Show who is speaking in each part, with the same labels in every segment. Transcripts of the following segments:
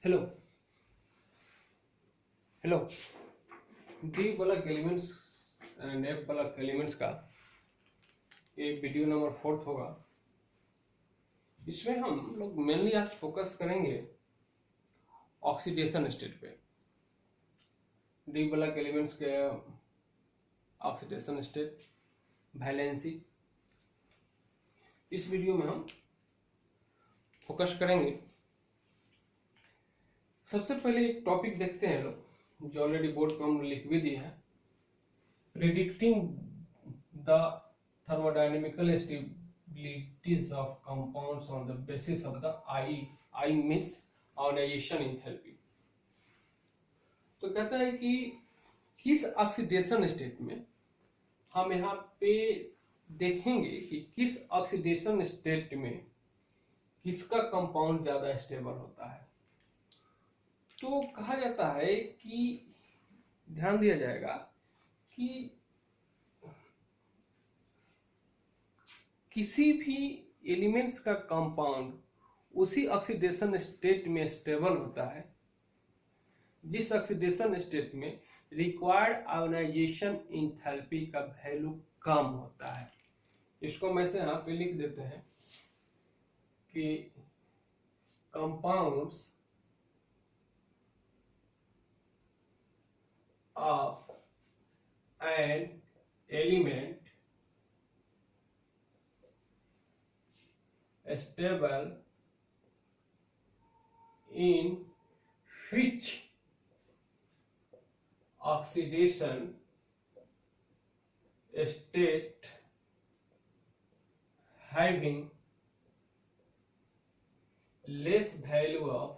Speaker 1: Hello hello D bulk elements and F bulk elements का ये video number 4 होगा। इसमें हम लोग मेनली आज फोकस करेंगे ऑक्सीडेशन स्टेट पे। डी बल्क एलिमेंट्स के ऑक्सीडेशन स्टेट, वैलेंसी, इस वीडियो में हम फोकस करेंगे। सबसे पहले एक टॉपिक देखते हैं लोग, जो ऑलरेडी बोर्ड पे हम लिख भी दिए हैं। Predicting the thermodynamical stabilities of compounds on the basis of the I means ionisation enthalpy. तो कहता है कि किस ऑक्सीडेशन स्टेट में हम यहाँ पे देखेंगे कि किस ऑक्सीडेशन स्टेट में किसका कंपाउंड ज्यादा स्टेबल होता है। तो कहा जाता है कि ध्यान दिया जाएगा कि किसी भी एलिमेंट्स का कंपाउंड उसी ऑक्सीडेशन स्टेट में स्टेबल होता है जिस ऑक्सीडेशन स्टेट में रिक्वायर्ड आयोनाइजेशन एंथैल्पी का वैल्यू कम होता है। इसको मैं से यहाँ पे लिख देते हैं कि compounds of an element stable in which oxidation state having less value of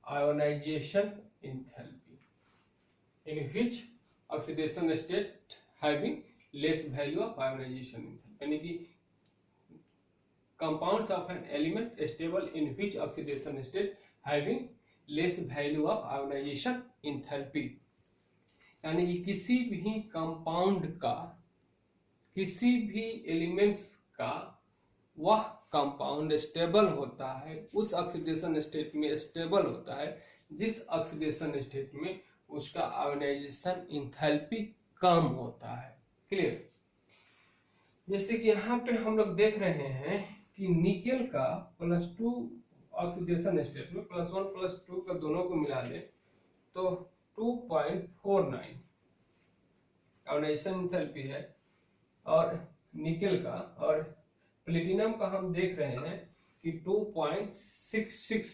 Speaker 1: ionization enthalpy, in which oxidation state having less value of ionization enthalpy, यानी कि compounds of an element stable in which oxidation state having less value of ionization enthalpy, यानी कि किसी भी compound का, किसी भी elements का वह कंपाउंड स्टेबल होता है, उस ऑक्सीडेशन स्टेट में स्टेबल होता है जिस ऑक्सीडेशन स्टेट में उसका आयोनाइजेशन एंथैल्पी कम होता है। क्लियर? जैसे कि यहाँ पे हम लोग देख रहे हैं कि निकेल का +2 ऑक्सीडेशन स्टेट में +1 +2 का दोनों को मिला ले तो 2.49 आयोनाइजेशन एंथैल्पी है, और निकेल का, और प्लेटिनम का हम देख रहे हैं कि 2.66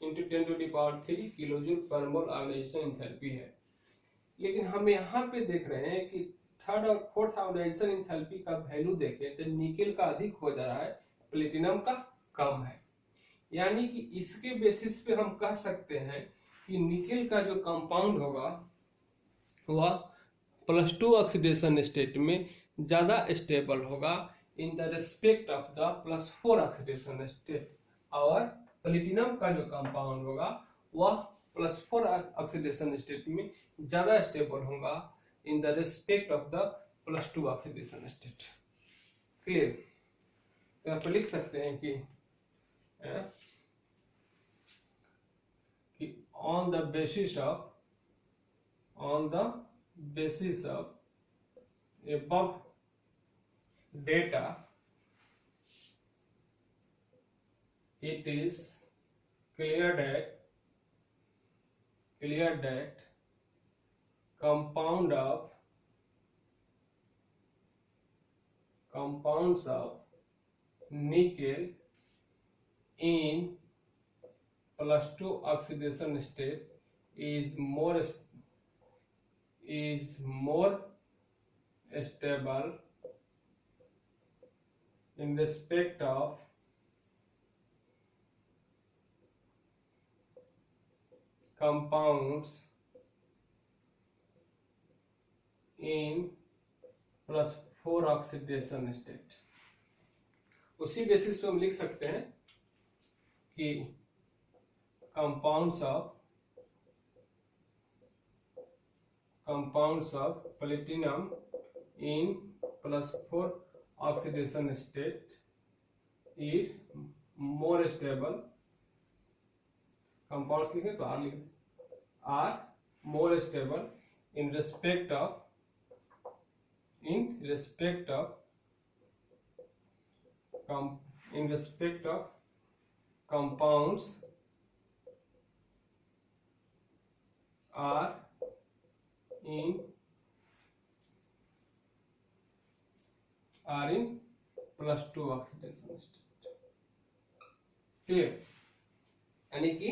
Speaker 1: × 10⁻³ किलोजूल पर मोल आयोनाइजेशन एंथैल्पी है। लेकिन हम यहाँ पे देख रहे हैं कि थर्ड और फोर्थ आयोनाइजेशन एंथैल्पी का वैल्यू देखें तो निकेल का अधिक हो जा रहा है, प्लेटिनम का कम है। यानी कि इसके बेसिस पे हम कह सकते हैं कि निकेल का जो कंपाउंड होगा वह +2 ऑक्सीडेशन स्टेट में ज्यादा स्टेबल होगा in the respect of the +4 oxidation state, और प्लेटिनम का जो कंपाउंड होगा वह +4 ऑक्सीडेशन स्टेट में ज्यादा स्टेबल होगा in the respect of the +2 oxidation state. Clear? तो आप लिख सकते हैं कि on the basis of above data, it is clear that compounds of nickel in +2 oxidation state is more stable in respect of compounds in +4 oxidation state. उसी basis पे हम लिख सकते हैं कि compounds of platinum in +4 oxidation state is more stable, compounds लिखें तो are लिख दें, are more stable in respect of compounds are in +2 oxidation state. Clear? यानी कि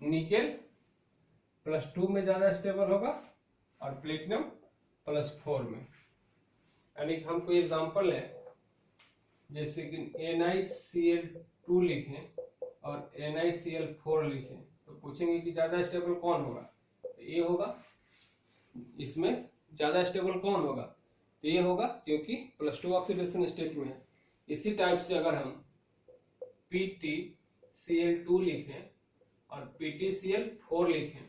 Speaker 1: निकेल +2 में ज्यादा स्टेबल होगा और प्लेटिनम +4 में। यानी कि हम कोई एग्जांपल लें, जैसे कि NiCl2 लिखें और NiCl4 लिखें, तो पूछेंगे कि ज्यादा स्टेबल कौन होगा, तो ये होगा। इसमें ज्यादा स्टेबल कौन होगा, तो ये होगा, क्योंकि +2 ऑक्सीडेशन स्टेट में है। इसी टाइप से अगर हम PtCl2 लिखें और PtCl4 लिखें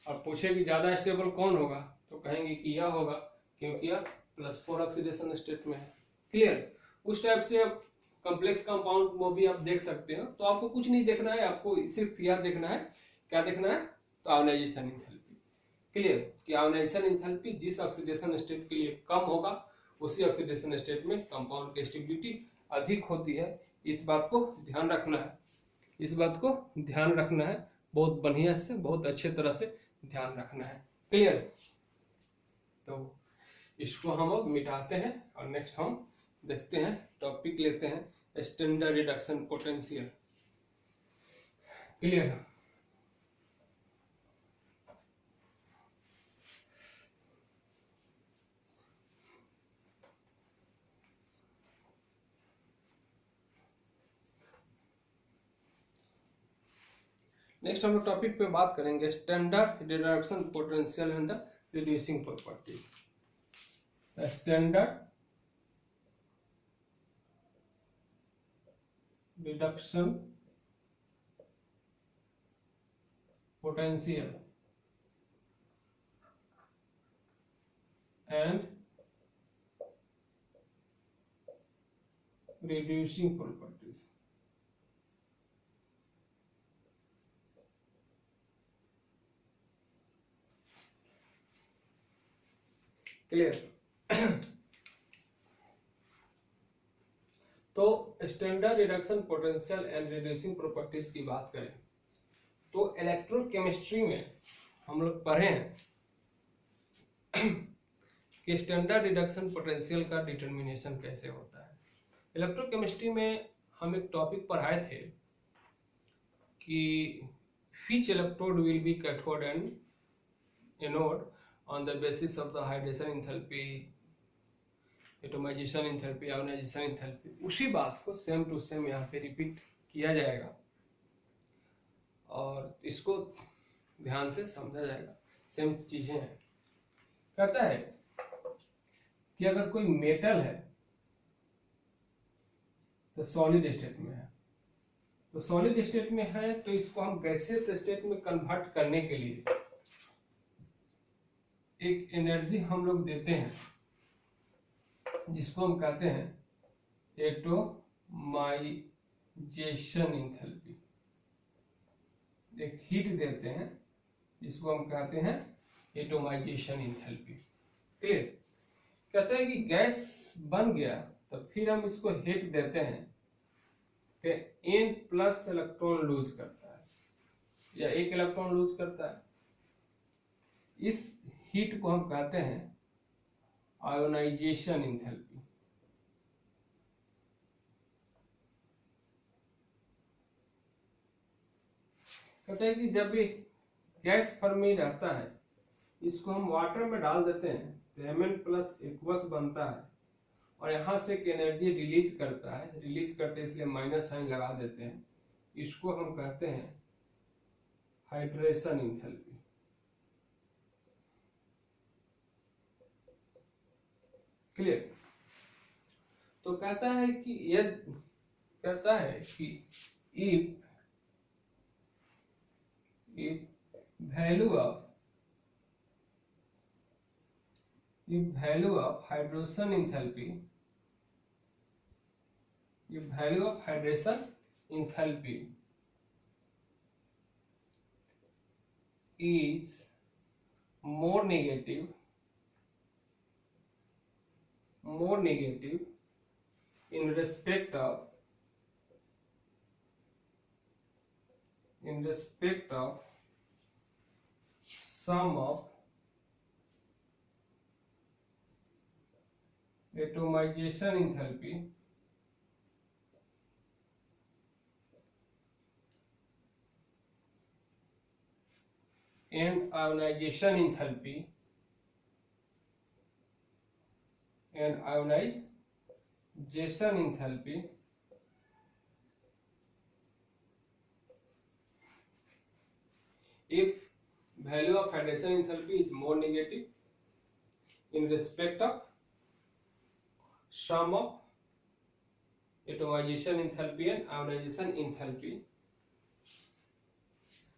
Speaker 1: और पूछे कि ज्यादा स्टेबल कौन होगा, तो कहेंगे कि यह होगा, क्योंकि यह +4 ऑक्सीडेशन स्टेट में है। क्लियर? उस टाइप से अब कॉम्प्लेक्स कंपाउंड वो भी आप देख सकते हो। तो आपको कुछ नहीं देखना है, आपको सिर्फ यह देखना है, क्या देखना है, तो आयोनाइजेशन एंथैल्पी। क्लियर? कि आयोनाइजेशन एंथैल्पी जिस ऑक्सीडेशन स्टेट के लिए कम होगा, उसी ऑक्सीडेशन स्टेट में कंपाउंड की स्टेबिलिटी अधिक होती है। इस बात को ध्यान रखना है, इस बात को ध्यान रखना है, बहुत बढ़िया से, बहुत अच्छे तरह से ध्यान रखना है। क्लियर? तो इसको हम अब मिटाते हैं और नेक्स्ट हम देखते हैं, टॉपिक लेते हैं standard reduction potential. Clear? Next हम लोग टॉपिक पे बात करेंगे standard reduction potential and the reducing properties. Standard reduction potential and reducing properties. Clear? तो standard reduction potential and reducing properties की बात करें तो इलेक्ट्रोकेमिस्ट्री में हम लोग पढ़े हैं कि स्टैंडर्ड रिडक्शन पोटेंशियल का डिटर्मिनेशन कैसे होता है। इलेक्ट्रोकेमिस्ट्री में हम एक टॉपिक पढ़ाए थे कि which electrode will be cathode and anode on the basis of the hydration enthalpy, atomisation enthalpy, ionisation enthalpy. उसी बात को सेम टू सेम यहाँ पे रिपीट किया जाएगा और इसको ध्यान से समझा जाएगा। सेम चीजें हैं। कहता है कि अगर कोई मेटल है तो सॉलिड स्टेट में है, तो सॉलिड स्टेट में है तो इसको हम गैसियस स्टेट में कन्वर्ट करने के लिए एक एनर्जी हम लोग देते हैं, जिसको हम कहते हैं एटोमाइजेशन एंथैल्पी। एक हीट देते हैं जिसको हम कहते हैं एटोमाइजेशन एंथैल्पी। क्लियर? कहते हैं कि गैस बन गया तो फिर हम इसको हीट देते हैं तो N+ इलेक्ट्रॉन लूज करता है या 1 इलेक्ट्रॉन लूज करता है। इस हीट को हम कहते हैं आयोनाइजेशन एंथैल्पी। कहते हैं कि जब ये गैस फॉर्म में रहता है, इसको हम वाटर में डाल देते हैं तो Mn+aqueous बनता है और यहाँ से एक एनर्जी रिलीज करता है, रिलीज करते इसलिए माइनस साइन लगा देते हैं। इसको हम कहते हैं हाइड्रेशन एंथैल्पी। क्लियर? तो कहता है कि यदि कहता है कि if value of hydration enthalpy, if value of hydration enthalpy is more negative in respect of sum of atomization enthalpy and ionization enthalpy if value of hydration enthalpy is more negative in respect of sum of atomization enthalpy and ionization enthalpy,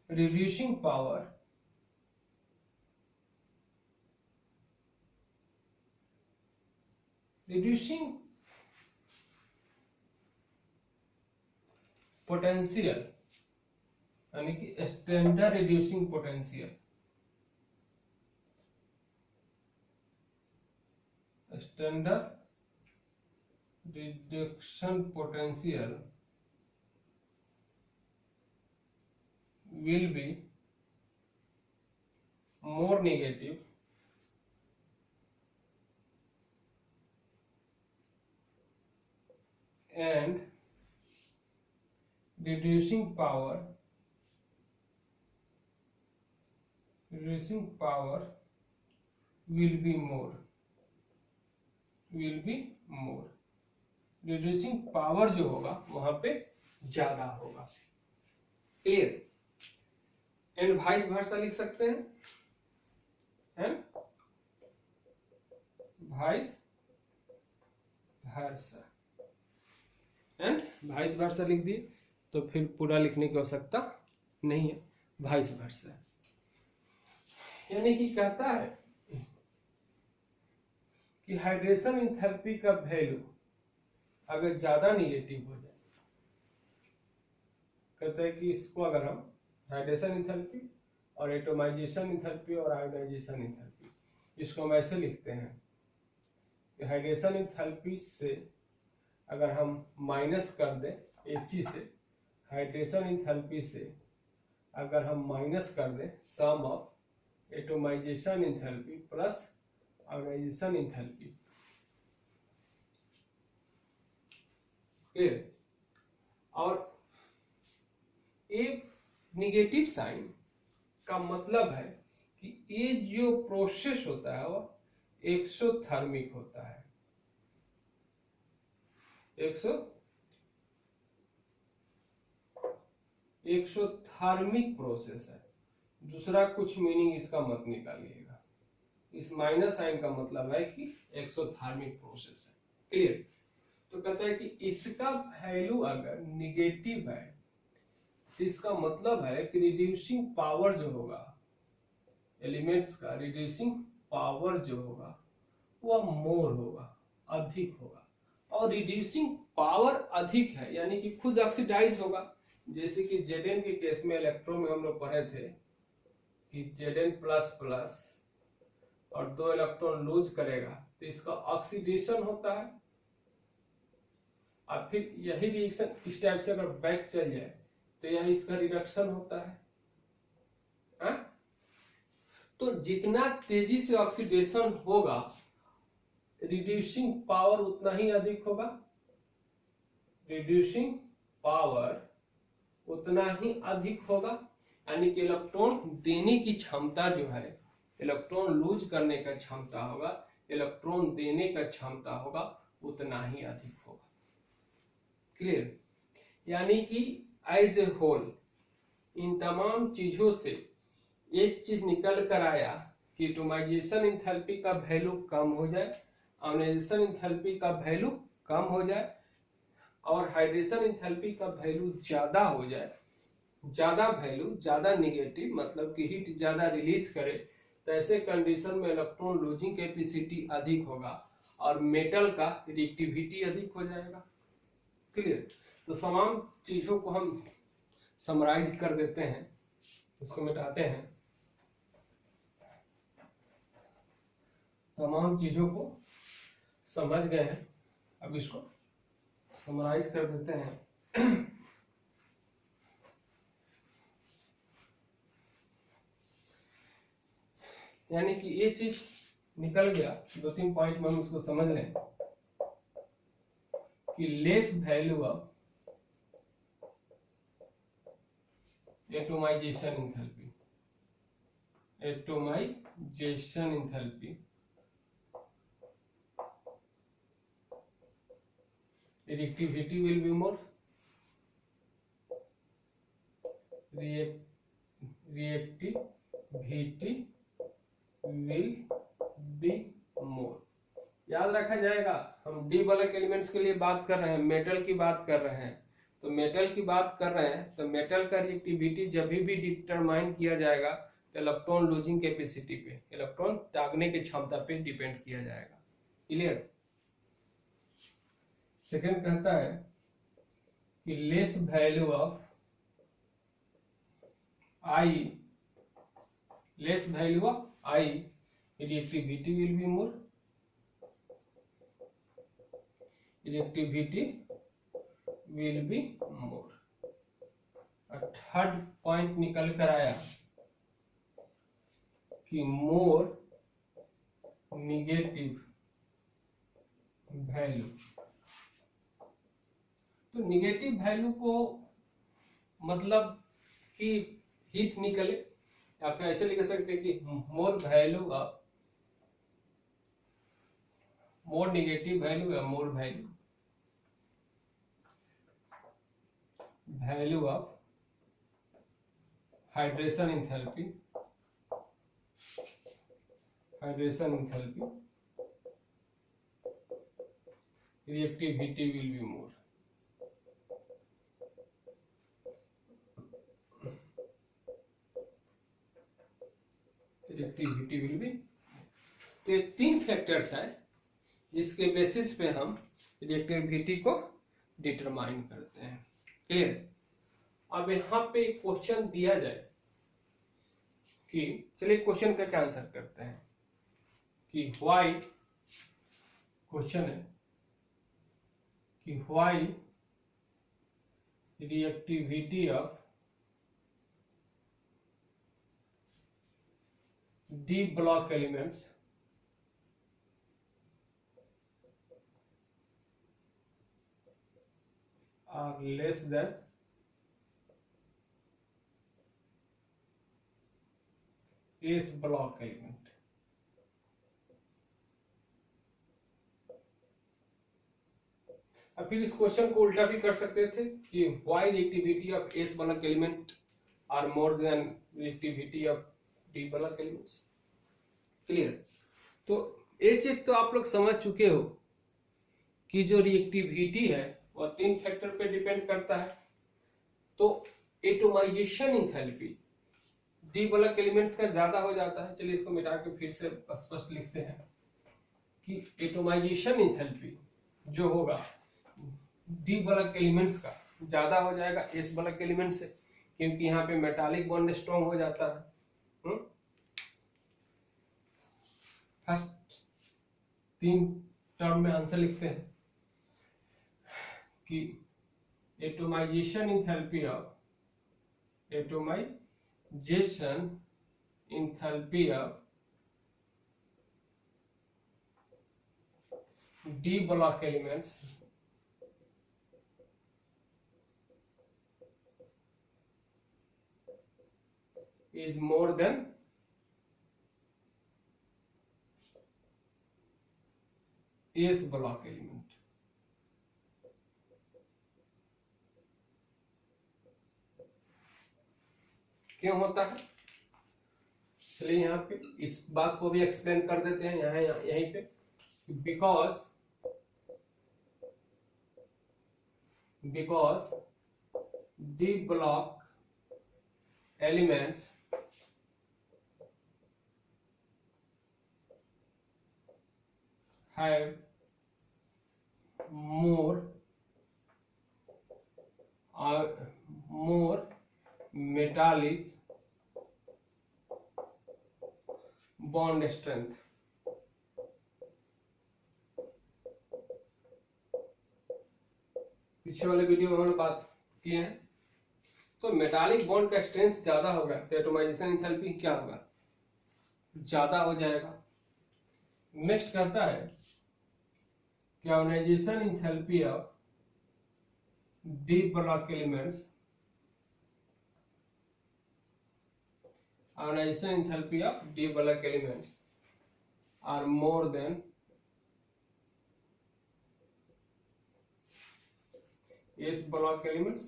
Speaker 1: reducing power potential यानी कि standard reducing potential will be more negative and reducing power will be more reducing power जो होगा वहां पे ज्यादा होगा। Clear? And vice versa लिख सकते हैं, एंड वाइस वर्सा लिख दिए तो फिर पूरा लिखने की आवश्यकता नहीं है। वाइस वर्सा यानी कि कहता है कि हाइड्रेशन एंथैल्पी का वैल्यू अगर ज्यादा निगेटिव हो जाए, कहता है कि इसको अगर हम हाइड्रेशन एंथैल्पी और एटोमाइजेशन एंथैल्पी और आयोनाइजेशन एंथैल्पी, इसको हम ऐसे लिखते हैं कि हाइड्रेशन एंथैल्पी से अगर हम माइनस कर दें He से, हाइड्रेशन एंथैल्पी से अगर हम माइनस कर दें sum of atomization enthalpy plus ionization enthalpy. और एक निगेटिव साइन का मतलब है कि ये जो प्रोसेस होता है वो एक्सोथर्मिक होता है, एक्सोथर्मिक प्रोसेस है। दूसरा कुछ मीनिंग इसका मत निकालिएगा, इस माइनस साइन का मतलब है कि एक्सोथर्मिक प्रोसेस है। क्लियर? तो कहता है कि इसका वैल्यू अगर निगेटिव है तो इसका मतलब है कि रिड्यूसिंग पावर जो होगा, एलिमेंट्स का रिड्यूसिंग पावर जो होगा वह मोर होगा, अधिक होगा। और रिड्यूसिंग पावर अधिक है यानी कि खुद ऑक्सीडाइज होगा। जैसे कि Zn के केस में इलेक्ट्रो में हम लोग पढ़े थे कि Zn प्लस प्लस और 2 इलेक्ट्रॉन लूज करेगा तो इसका ऑक्सीडेशन होता है। और फिर यही रिएक्शन इस टाइप से अगर बैक चल जाए तो यह इसका रिडक्शन होता है। तो जितना तेजी से ऑक्सीडेशन होगा रिड्यूसिंग पावर उतना ही अधिक होगा, रिड्यूसिंग पावर उतना ही अधिक होगा। यानी कि इलेक्ट्रॉन देने की क्षमता जो है, इलेक्ट्रॉन लूज करने का क्षमता होगा, इलेक्ट्रॉन देने का क्षमता होगा उतना ही अधिक होगा। क्लियर? यानी कि एज ए होल इन तमाम चीजों से एक चीज निकल कर आया कि एटोमाइजेशन एंथैल्पी का वैल्यू कम हो जाए, आयोनाइजेशन एंथैल्पी का वैल्यू कम हो जाए और हाइड्रेशन एंथैल्पी का वैल्यू ज्यादा हो जाए। ज्यादा वैल्यू, ज्यादा निगेटिव मतलब कि हीट ज्यादा रिलीज करे, तो ऐसे कंडीशन में इलेक्ट्रॉन लूजिंग कैपेसिटी अधिक होगा और मेटल का रिएक्टिविटी अधिक हो जाएगा। क्लियर? तो तमाम चीजों को हम समराइज कर देते हैं, उसको मिटाते हैं, तमाम चीजों को समझ गए हैं, अब इसको समराइज कर देते हैं। यानी कि ये चीज निकल गया, 2-3 पॉइंट में हम इसको समझ लें कि less value of atomization enthalpy, atomisation enthalpy reactivity will be more, reactivity will be more। याद रखा जाएगा, हम डी बल्क एलिमेंट्स के लिए बात कर रहे हैं, मेटल की बात कर रहे हैं, तो मेटल की बात कर रहे हैं तो मेटल का रिएक्टिविटी जब भी डिटरमाइन किया जाएगा तो इलेक्ट्रॉन लूजिंग कैपेसिटी पे, इलेक्ट्रॉन त्यागने की क्षमता पे डिपेंड किया जाएगा। क्लियर। सेकंड कहता है कि less value of I, less value of I reactivity will be more, reactivity will be more. Third point निकल कर आया कि मोर निगेटिव वैल्यू। तो निगेटिव वैल्यू को मतलब कि हीट निकले, या फिर ऐसे लिख सकते हैं कि more value of, more negative value या more value, value of hydration enthalpy, hydration enthalpy reactivity will be more. Reactivity will be. तो ये 3 फैक्टर्स हैं जिसके बेसिस पे हम रिएक्टिविटी को डिटरमाइन करते हैं। क्लियर। अब यहाँ पे क्वेश्चन दिया जाए कि, चलिए क्वेश्चन का क्या आंसर करते हैं कि व्हाई, क्वेश्चन है कि why reactivity of D block elements are less than S block element। अब फिर इस क्वेश्चन को उल्टा भी कर सकते थे कि why reactivity of S block element are more than reactivity of D block elements। Clear. तो ये चीज तो आप लोग समझ चुके हो कि जो रिएक्टिविटी है वह 3 फैक्टर पे डिपेंड करता है। तो atomisation enthalpy D bulk elements का ज्यादा हो जाता है। चलिए इसको मिटा के फिर से स्पष्ट लिखते हैं कि एटोमाइजेशन एंथैल्पी जो होगा डी बल्क एलिमेंट्स का ज्यादा हो जाएगा एस बल्क एलिमेंट से, क्योंकि यहाँ पे मेटालिक बॉन्ड स्ट्रॉन्ग हो जाता है। फर्स्ट 3 टर्म में आंसर लिखते हैं कि atomisation enthalpy of, atomization enthalpy of D block elements is more than S block element। क्यों होता है, चलिए यहाँ पे इस बात को भी एक्सप्लेन कर देते हैं यहीं पे। because D block elements have more more metallic bond strength. पीछे वाले वीडियो में हमने बात की है। तो मेटालिक बॉन्ड का स्ट्रेंथ ज्यादा होगा तो एटोमाइजेशन एंथैल्पी क्या होगा, ज्यादा हो जाएगा। नेक्स्ट करता है कि ionisation enthalpy of D block elements, ionization enthalpy of d bulk elements are more than s bulk elements।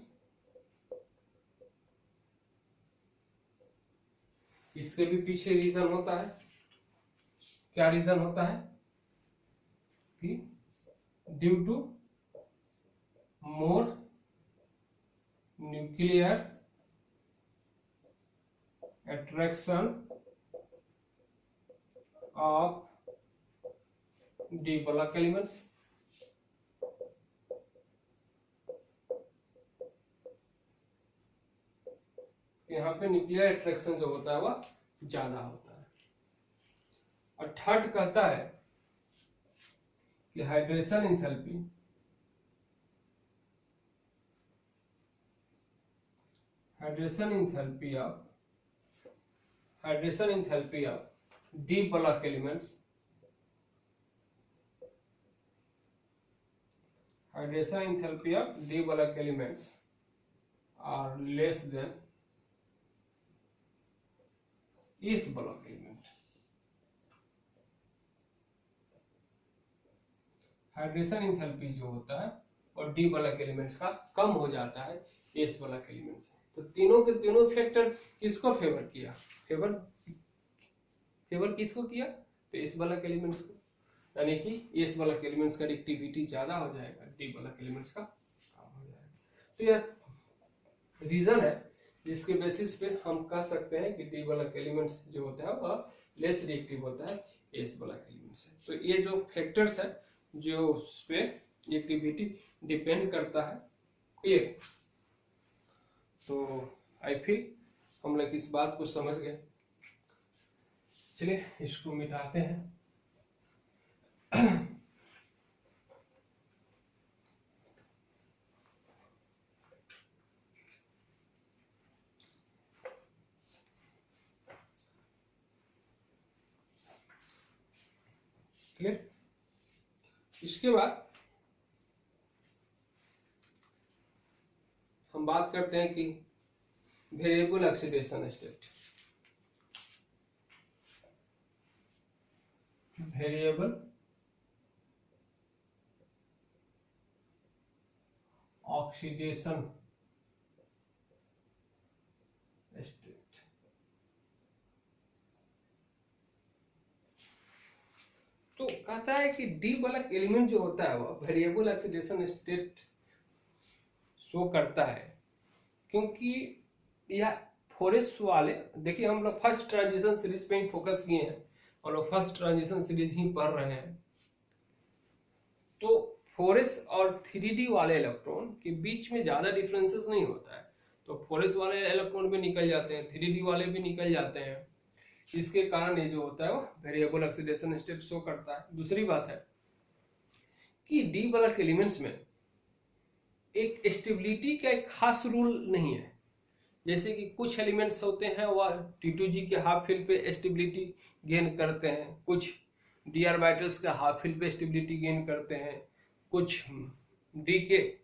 Speaker 1: इसके भी पीछे रीजन होता है, क्या रीजन होता है कि due to more nuclear attraction of d bulk elements। यहाँ पे न्यूक्लियर अट्रैक्शन जो होता है वह ज्यादा होता है। और थर्ड कहता है कि hydration enthalpy, hydration enthalpy of D block elements, hydration enthalpy of D block elements are less than s block element. Hydration enthalpy जो होता है और डी ब्लॉक एलिमेंट्स का कम हो जाता है एस ब्लॉक एलिमेंट से। तो तीनों के तीनों फैक्टर किसको फेवर किया, फेवर किसको किया, तो एस ब्लॉक एलिमेंट्स को, यानी कि एस ब्लॉक एलिमेंट्स का रिएक्टिविटी ज्यादा हो जाएगा, डी ब्लॉक एलिमेंट्स का कम हो जाएगा। तो यह रीजन है जिसके बेसिस पे हम कह सकते हैं कि डी ब्लॉक एलिमेंट्स जो होता है वह लेस रिएक्टिव होता है एस ब्लॉक एलिमेंट्स से। तो ये जो फैक्टर्स है जो उस पे रिएक्टिविटी डिपेंड करता है, क्लियर। तो आई फील हम लोग इस बात को समझ गए। चलिए इसको मिटाते हैं। क्लियर। इसके बाद हम बात करते हैं कि variable oxidation state, variable oxidation state. तो कहता है कि डी ब्लॉक एलिमेंट जो होता है वह वेरिएबल ऑक्सीडेशन स्टेट शो करता है, क्योंकि यह फोरेस्ट वाले, देखिए हम लोग फर्स्ट ट्रांजिशन सीरीज पे ही फोकस किए हैं और लोग फर्स्ट ट्रांजिशन सीरीज ही पढ़ रहे हैं। तो फोरेस्ट और 3D वाले इलेक्ट्रॉन के बीच में ज्यादा डिफरेंसेस नहीं होता है, तो फोरेस्ट वाले इलेक्ट्रॉन भी निकल जाते हैं, 3D वाले भी निकल जाते हैं। इसके कारण ये जो होता है वो वेरिएबल ऑक्सीडेशन स्टेट शो करता है। दूसरी बात है कि डी ब्लॉक एलिमेंट्स में एक स्टेबिलिटी का एक खास रूल नहीं है। जैसे कि कुछ एलिमेंट्स होते हैं वह T2G के हाफ फिल पे स्टेबिलिटी गेन करते हैं, कुछ डी ऑर्बिटल्स के हाफ फिल पे स्टेबिलिटी गेन करते हैं, कुछ डी के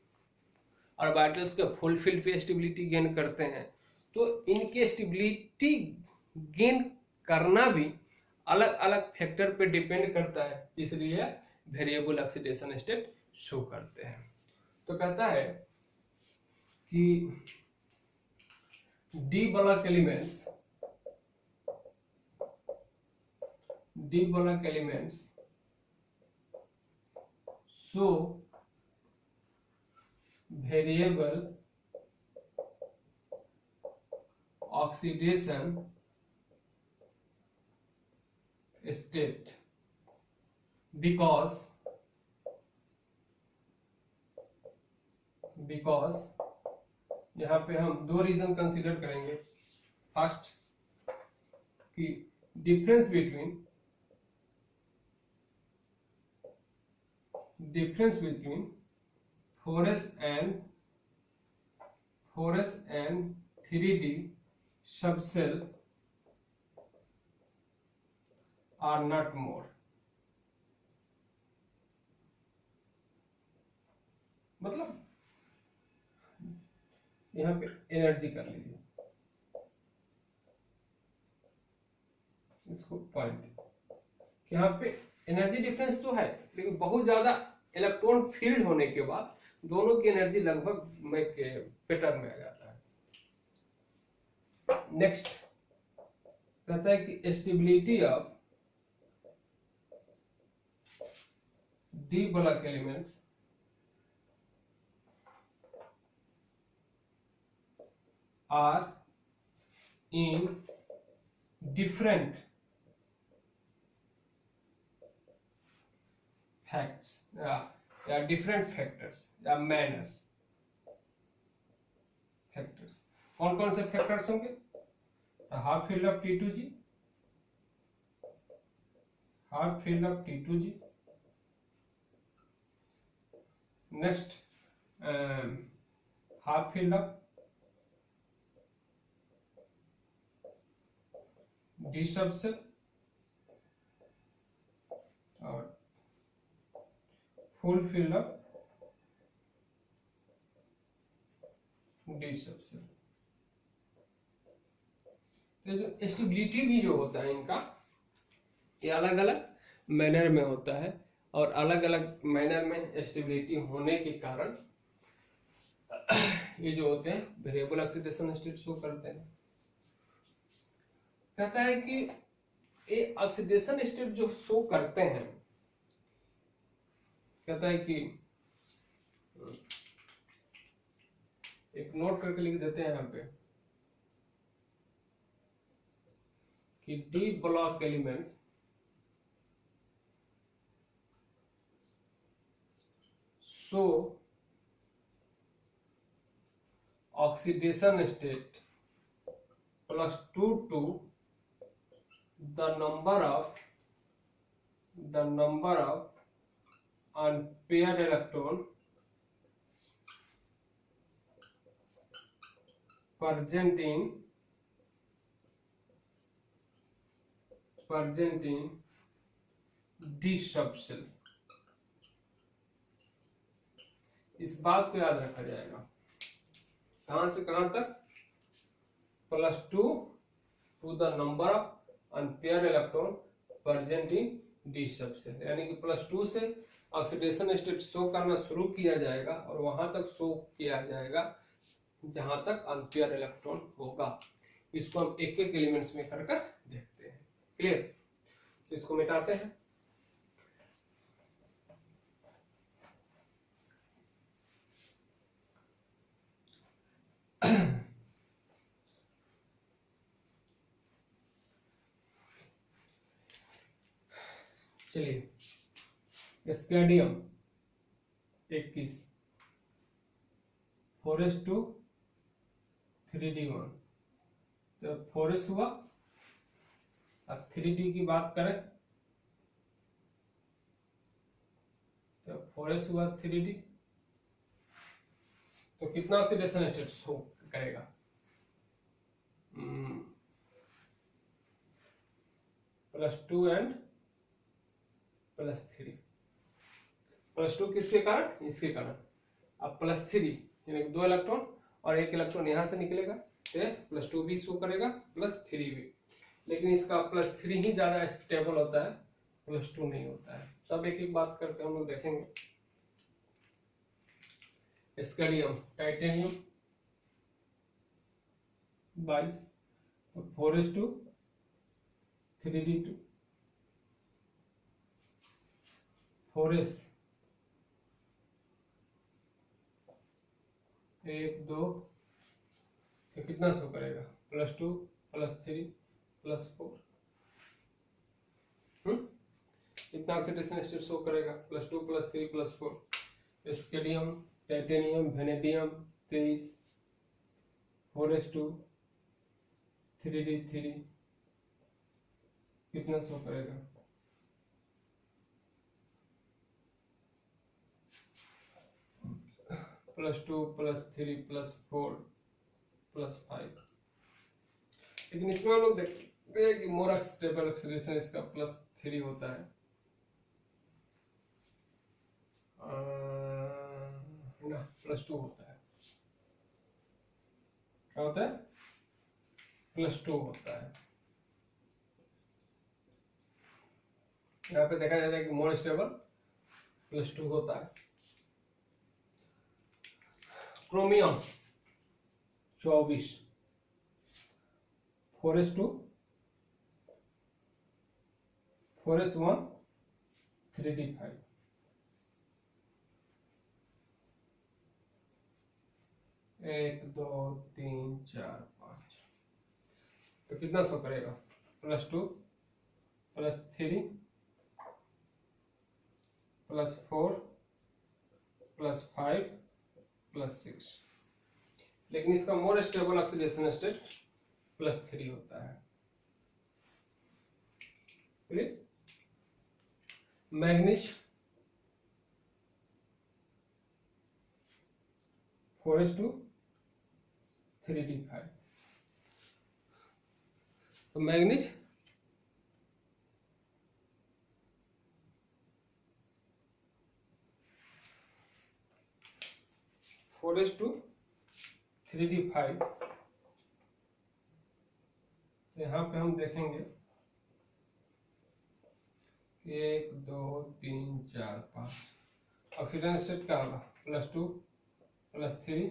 Speaker 1: ऑर्बिटल्स के फुल फिल पे स्टेबिलिटी गेन करते हैं। तो इनके स्टेबिलिटी गेन करना भी अलग अलग फैक्टर पे डिपेंड करता है, इसलिए वेरिएबल ऑक्सीडेशन स्टेट शो करते हैं। तो कहता है कि D block elements show variable oxidation state because यहाँ पे हम दो रीजन कंसीडर करेंगे। फर्स्ट कि difference between 4s and 3D subcell are not more। मतलब यहाँ पे एनर्जी कर लीजिए, इसको पॉइंट, यहाँ पे एनर्जी डिफरेंस तो है, लेकिन बहुत ज्यादा इलेक्ट्रॉन फील्ड होने के बाद दोनों की एनर्जी लगभग पैटर्न में आ जाता है। नेक्स्ट कहता है कि stability of D block elements are in different facts या डिफरेंट फैक्टर्स या मैनर्स। फैक्टर्स कौन कौन से फैक्टर्स होंगे? Half filled of T2G, half filled of T2G, next half filled of D subshell और full filled of D subshell. तो जो stability भी जो होता है इनका, ये अलग अलग मैनर में होता है और अलग अलग मैनर में स्टेबिलिटी होने के कारण ये जो होते हैं वेरिएबल ऑक्सीडेशन स्टेट शो करते हैं। कहता है कि ये ऑक्सीडेशन स्टेट जो शो करते हैं, कहता है कि एक नोट करके लिख देते हैं यहाँ पे कि D block elements show oxidation state +2 to the number of unpaired electron present in D subshell. इस बात को याद रखा जाएगा, कहां से कहां तक? +2 to the number of unpaired electron present in D subshell, यानी कि +2 से ऑक्सीडेशन स्टेट शो करना शुरू किया जाएगा और वहां तक शो किया जाएगा जहां तक अनपेयर इलेक्ट्रॉन होगा। इसको हम एक एक एलिमेंट्स में कर देखते हैं। क्लियर? तो इसको मिटाते हैं। चलिए, स्कैडियम 21 4s2 3d1, तो 4s हुआ। अब 3d की बात करें तो 4s हुआ 3d, तो कितना ऑक्सीडेशन स्टेट शो करेगा? +2 एंड +3। +2 किसके कारण? इसके कारण। अब +3 यानी 2 इलेक्ट्रॉन और 1 इलेक्ट्रॉन यहां से निकलेगा, तो +2 भी शो करेगा, +3 भी। लेकिन इसका +3 ही ज्यादा स्टेबल होता है, +2 नहीं होता है। सब एक एक बात करके हम लोग देखेंगे। स्कैडियम, टाइटेनियम 22, 4s2 3d2, 4s 1 2, तो कितना शो करेगा? +2 +3 +4, इतना ऑक्सीडेशन स्टेट शो करेगा, +2 +3 +4। स्कैडियम, टाइटेनियम, वेनेडियम 23, 4s2 3d3 कितना शो करेगा? +2 +3 +4 +5। लेकिन इसमें हम लोग देखते हैं कि मोर स्टेबल ऑक्सीडेशन इसका +3 होता है ना, +2 होता है। क्या होता है? +2 होता है। यहाँ पे देखा जाता है कि मोर स्टेबल +2 होता है। क्रोमियम 24 4s2 4s1 3d5 1 2 3 4 5 तो कितना शो करेगा? +2 +3 +4 +5 +6। लेकिन इसका मोर स्टेबल ऑक्सीडेशन स्टेट +3 होता है। मैग्नीज 4s2 3d5 तो मैग्नीज फोरेस टू 3d5 यहाँ पे हम देखेंगे 1 2 3 4 5 ऑक्सीजन स्टेट क्या होगा? +2 +3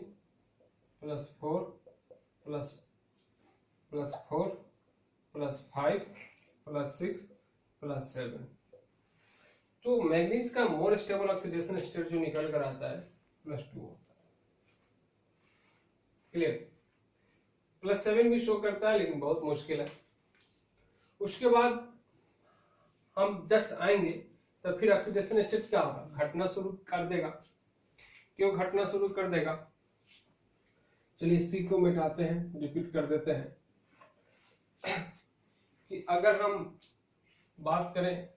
Speaker 1: +4 +4 +5 +6 +7। तो मैग्नीज का मोर स्टेबल ऑक्सीडेशन स्टेट जो निकल कर आता है +2 होता है। क्लियर? +7 भी शो करता है लेकिन बहुत मुश्किल है। उसके बाद हम जस्ट आएंगे तो फिर ऑक्सीडेशन स्टेट क्या होगा? घटना शुरू कर देगा। क्यों घटना शुरू कर देगा? चलिए सी को मिटाते हैं, रिपीट कर देते हैं कि अगर हम बात करें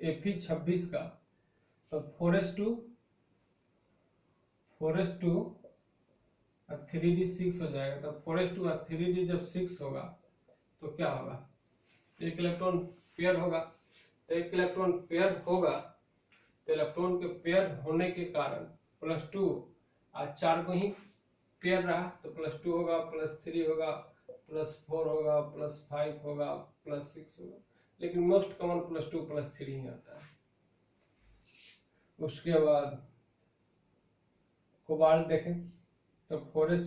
Speaker 1: Fe26 का तो 4s2 और 3d6 हो जाएगा। तो 4s2 और 3d जब 6 होगा तो क्या होगा? एक इलेक्ट्रॉन पेयर होगा। तो एक इलेक्ट्रॉन पेयर होगा तो इलेक्ट्रॉन के पेयर होने के कारण +2 और 4 को ही पेयर रहा तो +2 होगा, +3 होगा, +4 होगा, +5 होगा, +6 होगा। लेकिन मोस्ट कॉमन +2 +3 ही आता है। उसके बाद कोबाल्ट देखें तो 4s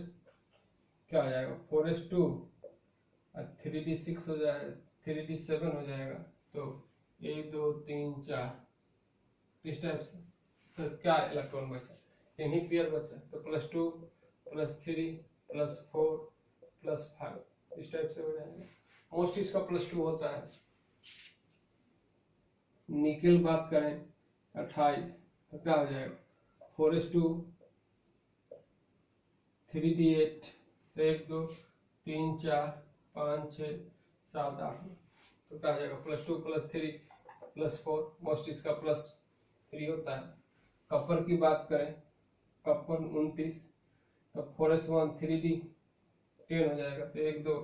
Speaker 1: क्या हो जाएगा? 4s2 और 3d6 हो जाएगा, 3d7 हो जाएगा। तो 1 2 3 4 इस टाइप से। तो क्या इलेक्ट्रॉन बचा? यही पेयर बचा। तो +2 +3 +4 +5 इस टाइप से हो जाएगा। मोस्ट इसका +2 होता है। निकेल बात करें 28 तो क्या हो जाएगा? 4s2 3d8 1 2 3 4 5 6 7 8 तो क्या हो जाएगा? +2 +3 +4 मोस्ट इसका +3 होता है। कपर की बात करें, कपर 29 तो 4s1 3d10 हो जाएगा। तो 1 2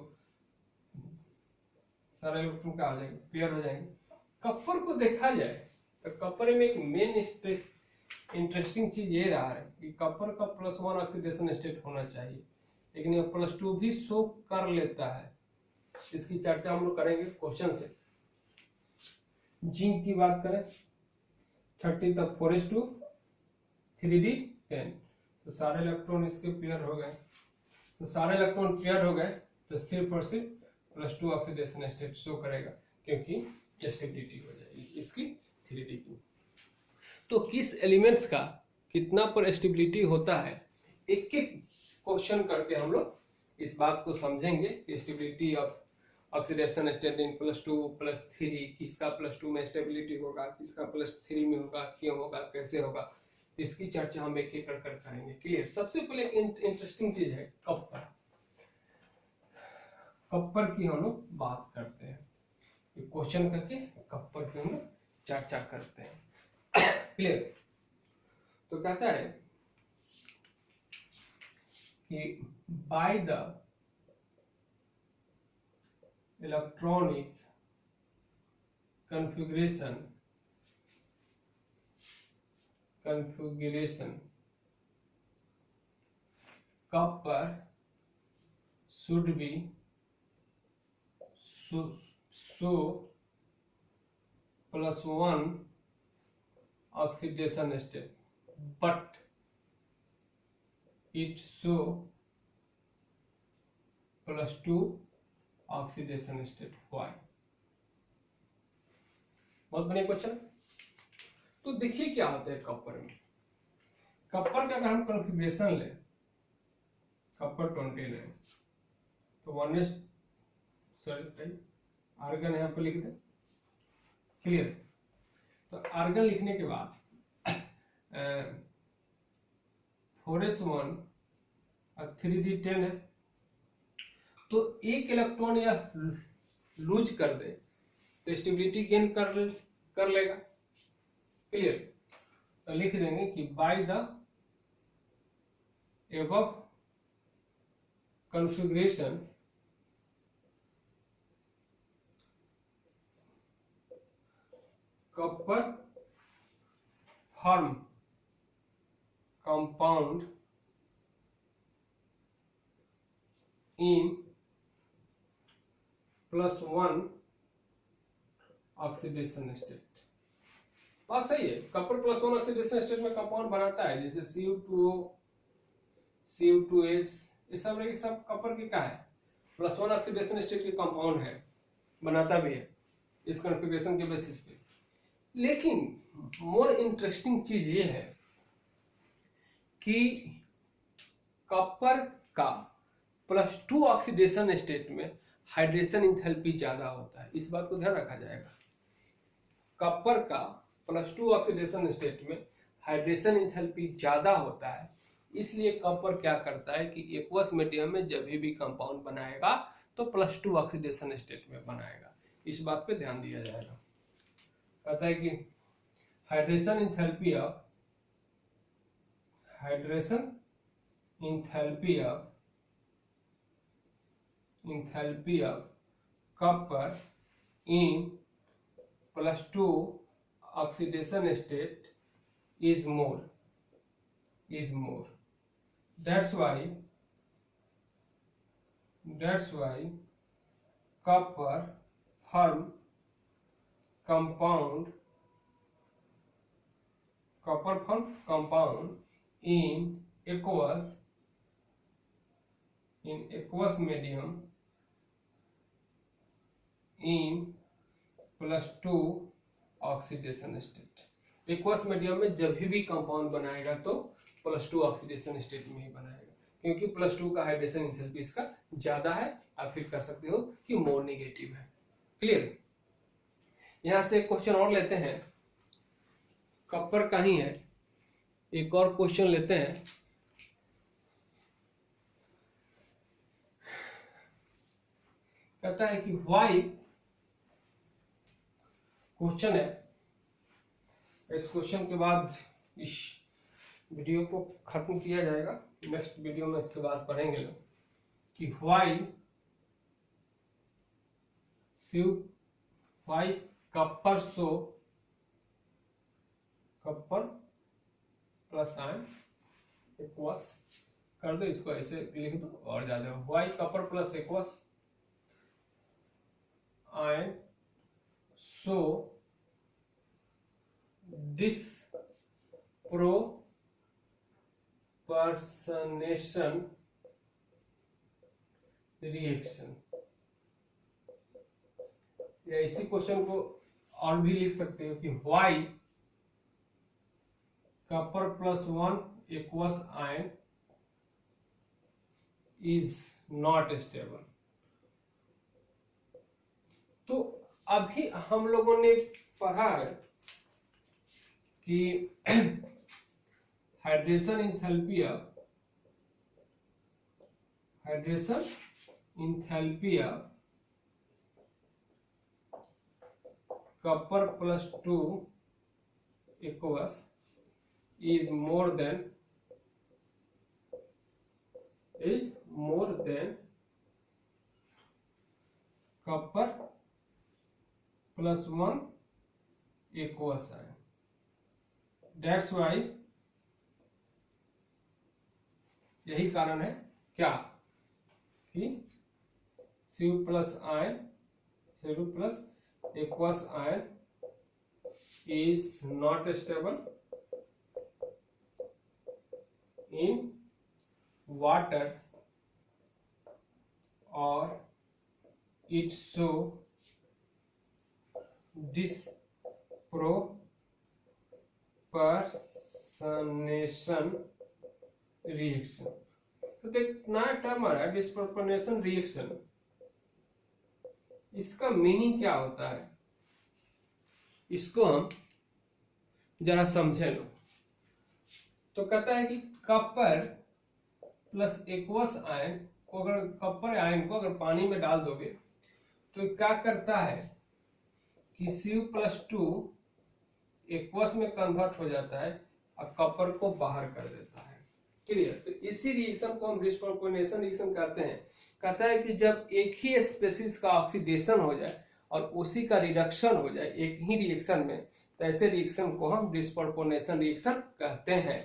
Speaker 1: सारे इलेक्ट्रॉन क्या हो जाएंगे? पेयर हो जाएंगे। कपर को देखा जाए तो कपर में एक मेन इंटरेस्टिंग चीज ये रहा है कि कपर का +1 ऑक्सीडेशन स्टेट होना चाहिए, लेकिन ये +2 भी शो कर लेता है। इसकी चर्चा हम लोग करेंगे क्वेश्चन से। जिंक की बात करें 30 तक 4s2 3d10 तो सारे इलेक्ट्रॉन इसके पेयर हो गए। तो सारे इलेक्ट्रॉन पेयर हो गए तो सिर्फ और सिर्फ +2 ऑक्सीडेशन स्टेट शो करेगा, क्योंकि स्टेबिलिटी हो जाएगी इसकी 3d की। तो किस एलिमेंट्स का कितना पर स्टेबिलिटी होता है, एक एक क्वेश्चन करके हम लोग इस बात को समझेंगे कि stability of oxidation state in +2 +3 किसका +2 में स्टेबिलिटी होगा, किसका +3 में होगा, क्यों होगा, कैसे होगा। इसकी चर्चा हम एक एक कर करेंगे। क्लियर। सबसे पहले इंटरेस्टिंग चीज है कॉपर। कॉपर की हम लोग बात करते हैं, क्वेश्चन करके कॉपर की हम लोग चर्चा करते हैं। क्लियर। तो कहता है कि by the electronic configuration copper should be so +1 oxidation state, but it so +2 oxidation state. Why? बहुत बढ़िया क्वेश्चन। तो देखिए क्या होता है कॉपर में। कॉपर का अगर हम कॉन्फ़िगरेशन ले, कॉपर 29 तो 1s सॉरी आर्गन यहाँ पर लिख दे। क्लियर। तो आर्गन लिखने के बाद 4s1 और 3d10 है, तो एक इलेक्ट्रॉन यह लूज कर दे तो स्टेबिलिटी गेन कर लेगा। क्लियर। तो लिख देंगे कि by the above configuration copper form compound in +1 oxidation state. बात सही है। कॉपर +1 ऑक्सीडेशन स्टेट में कंपाउंड बनाता है, जैसे Cu2O, Cu2S, ये सब कॉपर के क्या है, +1 ऑक्सीडेशन स्टेट के कंपाउंड है, बनाता भी है इस कॉन्फ़िगरेशन के बेसिस पे। लेकिन मोर इंटरेस्टिंग चीज ये है कि कॉपर का +2 ऑक्सीडेशन स्टेट में हाइड्रेशन इंथैल्पी ज्यादा होता है। इस बात को ध्यान रखा जाएगा। कॉपर का +2 ऑक्सीडेशन स्टेट में हाइड्रेशन इंथैल्पी ज्यादा होता है, इसलिए कॉपर क्या करता है कि एक्वस मीडियम में जब भी कंपाउंड बनाएगा तो +2 ऑक्सीडेशन स्टेट में बनाएगा। इस बात पे ध्यान दिया जाएगा। कहता है कि hydration enthalpy of copper in +2 oxidation state is more. That's why copper form compound in aqueous medium in +2 oxidation state. Aqueous medium में जब भी कंपाउंड बनाएगा तो +2 ऑक्सीडेशन स्टेट में ही बनाएगा, क्योंकि +2 का हाइड्रेशन इंथैल्पी इसका ज्यादा है। आप फिर कह सकते हो कि मोर नेगेटिव है। क्लियर। यहां से एक क्वेश्चन और लेते हैं, कॉपर का ही है, एक और क्वेश्चन लेते हैं। कहता है कि व्हाई, क्वेश्चन है, इस क्वेश्चन के बाद इस वीडियो को खत्म किया जाएगा। नेक्स्ट वीडियो में इसके बाद पढ़ेंगे लोग कि why copper plus ion aqueous कर दो, इसको ऐसे लिख दो और ज्यादा। Why copper plus aqueous ion so disproportionation reaction, या इसी क्वेश्चन को और भी लिख सकते हो कि why copper +1 aqueous ion is not stable. तो अभी हम लोगों ने पढ़ा है कि hydration enthalpy of copper plus 2 aqueous is more than copper plus 1 aqueous ion. That's why यही कारण है क्या कि Cu plus aqueous ion is not stable in water or it show disproportionation reaction. तो एक नया टर्म आ रहा है डिस्प्रोपोर्शनेशन रिएक्शन। इसका मीनिंग क्या होता है, इसको हम जरा समझे लो। तो कहता है कि कॉपर प्लस एक्वस आयन को, अगर कॉपर आयन को अगर पानी में डाल दोगे तो क्या करता है कि Cu+2 एक्वस में कन्वर्ट हो जाता है और कॉपर को बाहर कर देता है। क्लियर? तो इसी रिएक्शन को हम डिस्प्रोपोर्शनेशन रिएक्शन कहते हैं। कहता है कि जब एक ही स्पेसीज का ऑक्सीडेशन हो जाए और उसी का रिडक्शन हो जाए एक ही रिएक्शन में, तो ऐसे रिएक्शन को हम डिस्प्रोपोर्शनेशन रिएक्शन कहते हैं।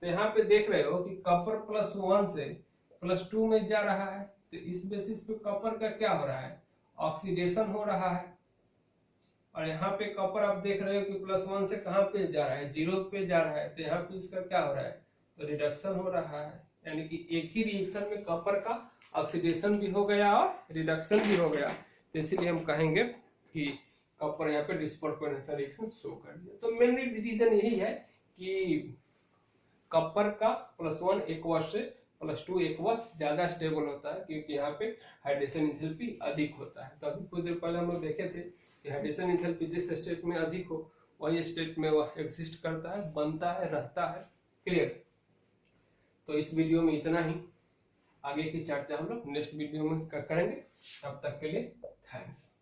Speaker 1: तो यहाँ पे देख रहे हो कि कॉपर +1 से +2 में जा रहा है, तो इस बेसिस पे कॉपर का क्या हो रहा है, ऑक्सीडेशन हो रहा है। और यहाँ पे कॉपर आप देख रहे हो कि +1 से कहाँ पे जा रहा है, 0 पे जा रहा है, तो यहाँ पे इसका क्या हो रहा है, तो रिडक्शन हो रहा है। यानी कि एक ही रिएक्शन में कॉपर का ऑक्सीडेशन भी हो गया और रिडक्शन भी हो गया, तो इसीलिए हम कहेंगे कि कॉपर यहाँ पे डिस्प्रोपोर्शनेशन रिएक्शन शो कर दिया। तो मेनली रीजन यही है कि कॉपर का +1 एक्वस से +2 एक्वस ज्यादा स्टेबल होता है, क्योंकि यहाँ पे हाइड्रेशन इंथैल्पी अधिक होता है। तो अभी कुछ देर पहले हम लोग देखे थे कि हाइड्रेशन इंथैल्पी जिस स्टेट में अधिक हो वही स्टेट में वह एग्जिस्ट करता है, बनता है, रहता है। क्लियर? तो इस वीडियो में इतना ही, आगे की चर्चा हम लोग नेक्स्ट वीडियो में करेंगे। तब तक के लिए थैंक्स।